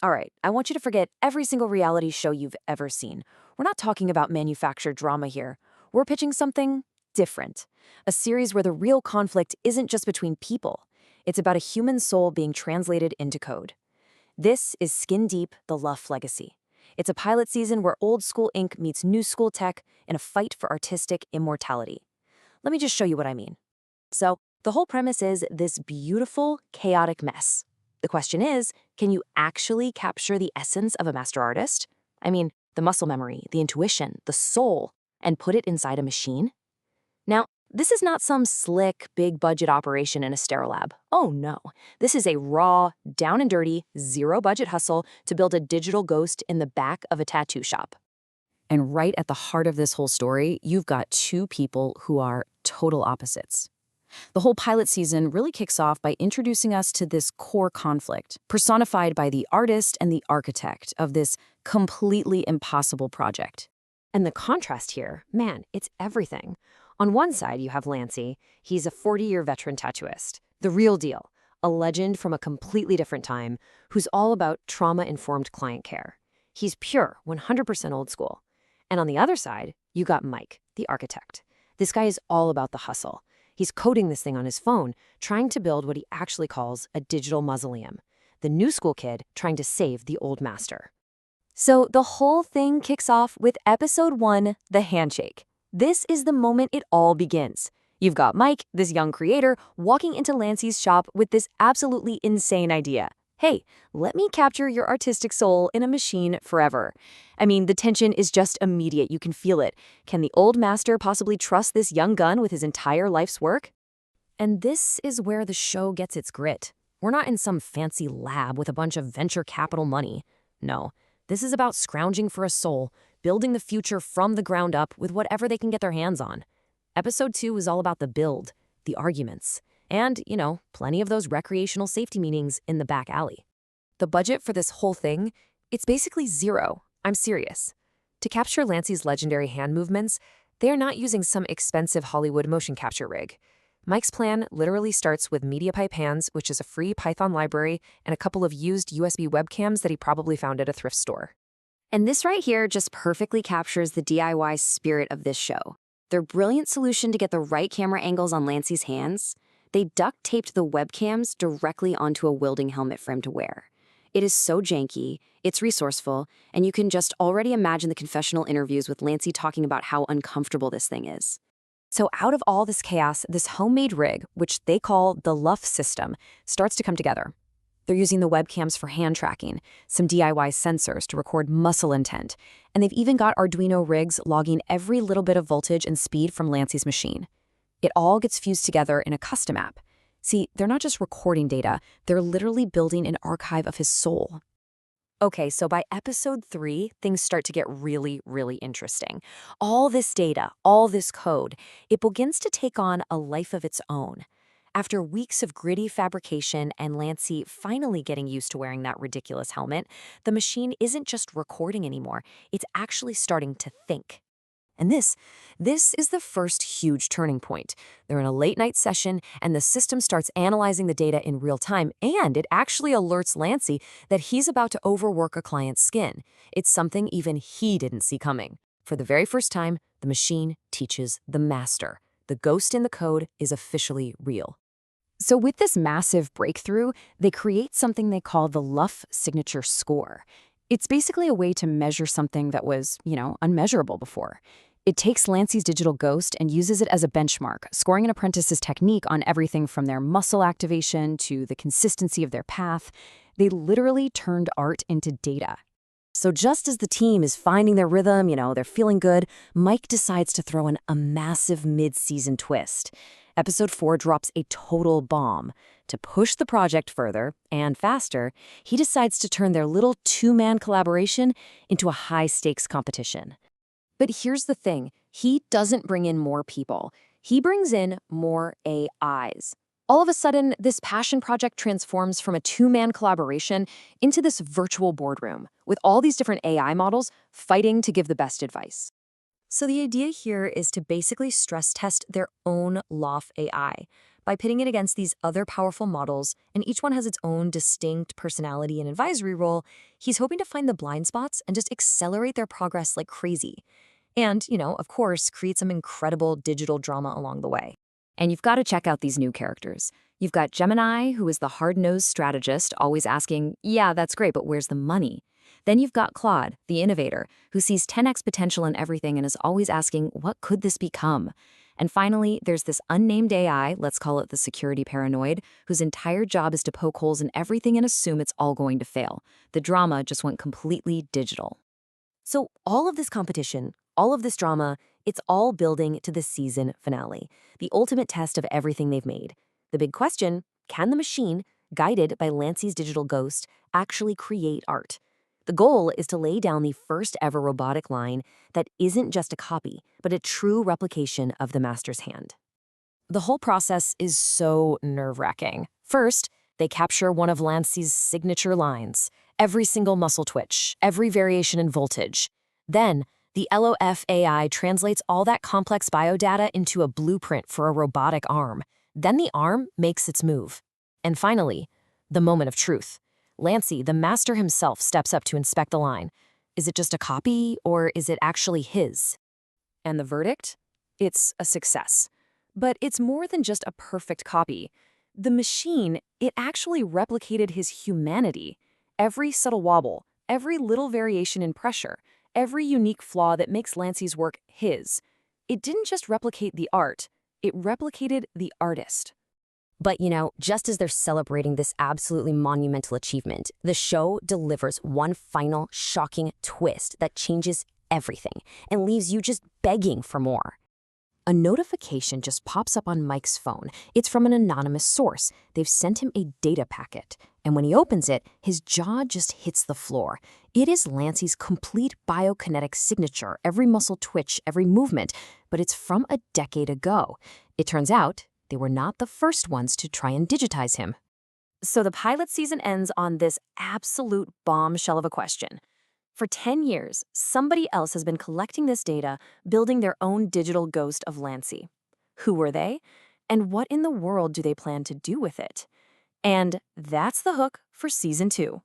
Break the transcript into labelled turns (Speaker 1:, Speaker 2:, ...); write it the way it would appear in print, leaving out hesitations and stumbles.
Speaker 1: All right, I want you to forget every single reality show you've ever seen. We're not talking about manufactured drama here. We're pitching something different. A series where the real conflict isn't just between people. It's about a human soul being translated into code. This is Skin Deep, The Luff Legacy. It's a pilot season where old school ink meets new school tech in a fight for artistic immortality. Let me just show you what I mean. So, the whole premise is this beautiful, chaotic mess. The question is, can you actually capture the essence of a master artist? I mean, the muscle memory, the intuition, the soul, and put it inside a machine? Now, this is not some slick, big-budget operation in a sterilab. Oh no, this is a raw, down and dirty, zero-budget hustle to build a digital ghost in the back of a tattoo shop. And right at the heart of this whole story, you've got two people who are total opposites. The whole pilot season really kicks off by introducing us to this core conflict, personified by the artist and the architect of this completely impossible project. And the contrast here, man, it's everything. On one side, you have Lancey. He's a 40-year veteran tattooist, the real deal, a legend from a completely different time who's all about trauma-informed client care. He's pure, 100% old school. And on the other side, you got Mike, the architect. This guy is all about the hustle. He's coding this thing on his phone, trying to build what he actually calls a digital mausoleum. The new school kid trying to save the old master. So the whole thing kicks off with episode 1, the handshake. This is the moment it all begins. You've got Mike, this young creator, walking into Lancey's shop with this absolutely insane idea. Hey, let me capture your artistic soul in a machine forever. I mean, the tension is just immediate. You can feel it. Can the old master possibly trust this young gun with his entire life's work? And this is where the show gets its grit. We're not in some fancy lab with a bunch of venture capital money. No, this is about scrounging for a soul, building the future from the ground up with whatever they can get their hands on. Episode 2 is all about the build, the arguments, and, plenty of those recreational safety meetings in the back alley. The budget for this whole thing, it's basically zero. I'm serious. To capture Lancey's legendary hand movements, they are not using some expensive Hollywood motion capture rig. Mike's plan literally starts with MediaPipe Hands, which is a free Python library, and a couple of used USB webcams that he probably found at a thrift store. And this right here just perfectly captures the DIY spirit of this show. Their brilliant solution to get the right camera angles on Lancey's hands, they duct-taped the webcams directly onto a welding helmet for him to wear. It is so janky, it's resourceful, and you can just already imagine the confessional interviews with Lancey talking about how uncomfortable this thing is. So out of all this chaos, this homemade rig, which they call the Luff system, starts to come together. They're using the webcams for hand tracking, some DIY sensors to record muscle intent, and they've even got Arduino rigs logging every little bit of voltage and speed from Lancey's machine. It all gets fused together in a custom app. See, they're not just recording data, they're literally building an archive of his soul. Okay, so by episode 3, things start to get really, really interesting. All this data, all this code, it begins to take on a life of its own. After weeks of gritty fabrication and Lancey finally getting used to wearing that ridiculous helmet, the machine isn't just recording anymore, it's actually starting to think. And this is the first huge turning point. They're in a late-night session, and the system starts analyzing the data in real time, and it actually alerts Lancey that he's about to overwork a client's skin. It's something even he didn't see coming. For the very first time, the machine teaches the master. The ghost in the code is officially real. So with this massive breakthrough, they create something they call the Luff Signature Score. It's basically a way to measure something that was, unmeasurable before. It takes Lancey's digital ghost and uses it as a benchmark, scoring an apprentice's technique on everything from their muscle activation to the consistency of their path. They literally turned art into data. So just as the team is finding their rhythm, they're feeling good, Mike decides to throw in a massive mid-season twist. Episode 4 drops a total bomb. To push the project further and faster, he decides to turn their little two-man collaboration into a high-stakes competition. But here's the thing, he doesn't bring in more people. He brings in more AIs. All of a sudden, this passion project transforms from a two-man collaboration into this virtual boardroom, with all these different AI models fighting to give the best advice. So the idea here is to basically stress test their own Luff AI. By pitting it against these other powerful models, and each one has its own distinct personality and advisory role, he's hoping to find the blind spots and just accelerate their progress like crazy. And, of course, create some incredible digital drama along the way. And you've got to check out these new characters. You've got Gemini, who is the hard-nosed strategist, always asking, yeah, that's great, but where's the money? Then you've got Claude, the innovator, who sees 10x potential in everything and is always asking, what could this become? And finally, there's this unnamed AI, let's call it the security paranoid, whose entire job is to poke holes in everything and assume it's all going to fail. The drama just went completely digital. So all of this competition, all of this drama, it's all building to the season finale, the ultimate test of everything they've made. The big question, can the machine, guided by Lancey's digital ghost, actually create art? The goal is to lay down the first ever robotic line that isn't just a copy, but a true replication of the master's hand. The whole process is so nerve-wracking. First, they capture one of Lancey's signature lines, every single muscle twitch, every variation in voltage. Then, the LOF AI translates all that complex biodata into a blueprint for a robotic arm. Then the arm makes its move. And finally, the moment of truth. Lancey, the master himself, steps up to inspect the line. Is it just a copy, or is it actually his? And the verdict? It's a success. But it's more than just a perfect copy. The machine, it actually replicated his humanity. Every subtle wobble, every little variation in pressure, every unique flaw that makes Lancey's work his. It didn't just replicate the art, it replicated the artist. But just as they're celebrating this absolutely monumental achievement, the show delivers one final shocking twist that changes everything and leaves you just begging for more. A notification just pops up on Mike's phone. It's from an anonymous source. They've sent him a data packet. And when he opens it, his jaw just hits the floor. It is Lancey's complete biokinetic signature, every muscle twitch, every movement, but it's from a decade ago. It turns out they were not the first ones to try and digitize him. So the pilot season ends on this absolute bombshell of a question. For 10 years, somebody else has been collecting this data, building their own digital ghost of Lancey. Who were they? And what in the world do they plan to do with it? And that's the hook for Season 2.